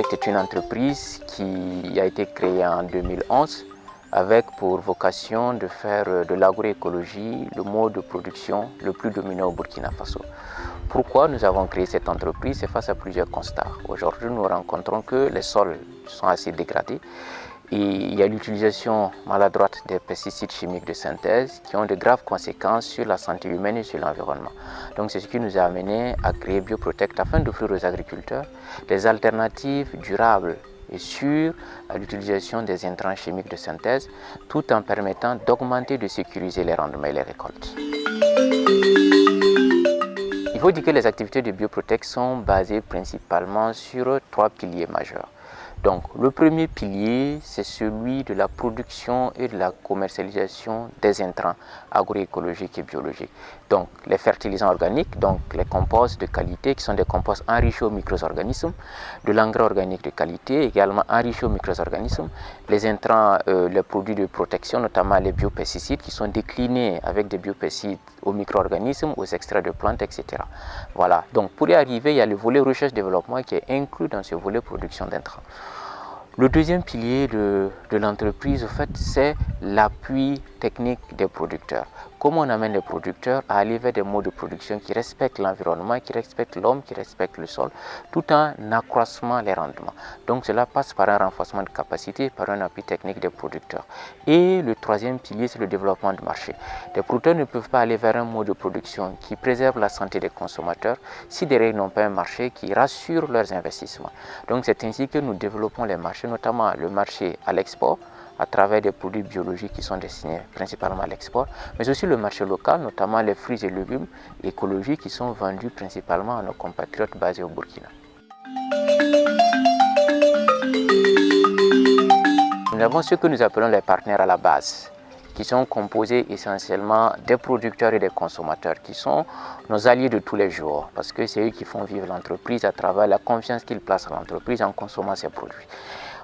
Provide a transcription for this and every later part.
Protect est une entreprise qui a été créée en 2011 avec pour vocation de faire de l'agroécologie le mode de production le plus dominant au Burkina Faso. Pourquoi nous avons créé cette entreprise? C'est face à plusieurs constats. Aujourd'hui, nous rencontrons que les sols sont assez dégradés et il y a l'utilisation maladroite des pesticides chimiques de synthèse qui ont de graves conséquences sur la santé humaine et sur l'environnement. Donc c'est ce qui nous a amené à créer Bioprotect afin d'offrir aux agriculteurs des alternatives durables et sûres à l'utilisation des intrants chimiques de synthèse, tout en permettant d'augmenter et de sécuriser les rendements et les récoltes. Il faut dire que les activités de Bioprotect sont basées principalement sur 3 piliers majeurs. Donc, le premier pilier, c'est celui de la production et de la commercialisation des intrants agroécologiques et biologiques. Donc, les fertilisants organiques, donc les composts de qualité qui sont des composts enrichis aux micro-organismes, de l'engrais organique de qualité également enrichi aux micro-organismes, les intrants, les produits de protection, notamment les biopesticides qui sont déclinés avec des biopesticides aux micro-organismes, aux extraits de plantes, etc. Voilà, donc pour y arriver, il y a le volet recherche-développement qui est inclus dans ce volet production d'intrants. Le deuxième pilier de l'entreprise, en fait, c'est l'appui technique des producteurs. Comment on amène les producteurs à aller vers des modes de production qui respectent l'environnement, qui respectent l'homme, qui respectent le sol, tout en accroissant les rendements. Donc cela passe par un renforcement de capacité, par un appui technique des producteurs. Et le troisième pilier, c'est le développement du marché. Les producteurs ne peuvent pas aller vers un mode de production qui préserve la santé des consommateurs si derrière ils n'ont pas un marché qui rassure leurs investissements. Donc c'est ainsi que nous développons les marchés, notamment le marché à l'export, à travers des produits biologiques qui sont destinés principalement à l'export, mais aussi le marché local, notamment les fruits et légumes écologiques qui sont vendus principalement à nos compatriotes basés au Burkina. Nous avons ce que nous appelons les partenaires à la base, qui sont composés essentiellement des producteurs et des consommateurs, qui sont nos alliés de tous les jours, parce que c'est eux qui font vivre l'entreprise à travers la confiance qu'ils placent à l'entreprise en consommant ces produits.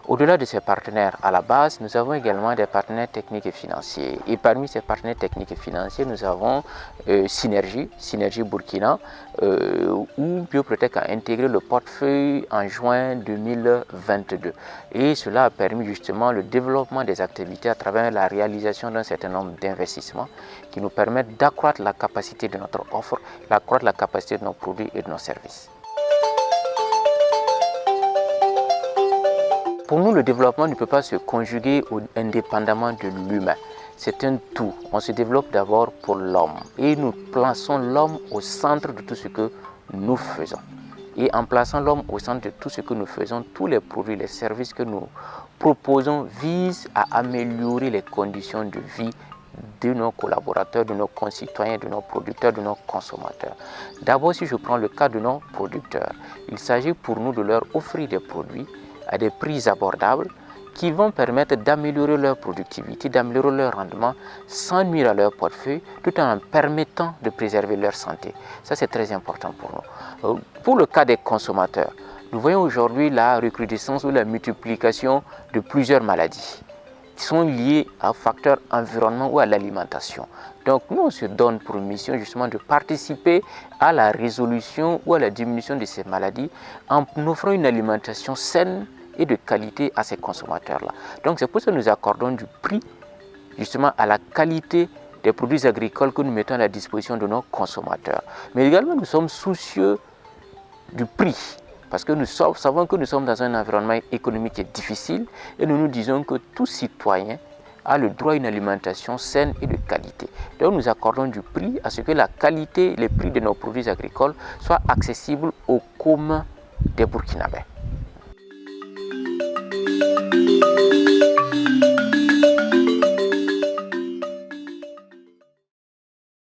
Au-delà de ces partenaires à la base, nous avons également des partenaires techniques et financiers. Et parmi ces partenaires techniques et financiers, nous avons Synergie Burkina, où Bioprotect a intégré le portefeuille en juin 2022. Et cela a permis justement le développement des activités à travers la réalisation d'un certain nombre d'investissements qui nous permettent d'accroître la capacité de notre offre, d'accroître la capacité de nos produits et de nos services. Pour nous, le développement ne peut pas se conjuguer indépendamment de l'humain. C'est un tout. On se développe d'abord pour l'homme et nous plaçons l'homme au centre de tout ce que nous faisons. Et en plaçant l'homme au centre de tout ce que nous faisons, tous les produits, les services que nous proposons visent à améliorer les conditions de vie de nos collaborateurs, de nos concitoyens, de nos producteurs, de nos consommateurs. D'abord, si je prends le cas de nos producteurs, il s'agit pour nous de leur offrir des produits à des prix abordables qui vont permettre d'améliorer leur productivité, d'améliorer leur rendement sans nuire à leur portefeuille, tout en permettant de préserver leur santé. Ça, c'est très important pour nous. Pour le cas des consommateurs, nous voyons aujourd'hui la recrudescence ou la multiplication de plusieurs maladies qui sont liées à facteurs environnement ou à l'alimentation. Donc nous, on se donne pour mission justement de participer à la résolution ou à la diminution de ces maladies en offrant une alimentation saine et de qualité à ces consommateurs-là. Donc c'est pour ça que nous accordons du prix justement à la qualité des produits agricoles que nous mettons à la disposition de nos consommateurs. Mais également nous sommes soucieux du prix parce que nous savons que nous sommes dans un environnement économique qui est difficile et nous nous disons que tout citoyen a le droit à une alimentation saine et de qualité. Donc nous accordons du prix à ce que la qualité, les prix de nos produits agricoles soient accessibles au commun des Burkinabés.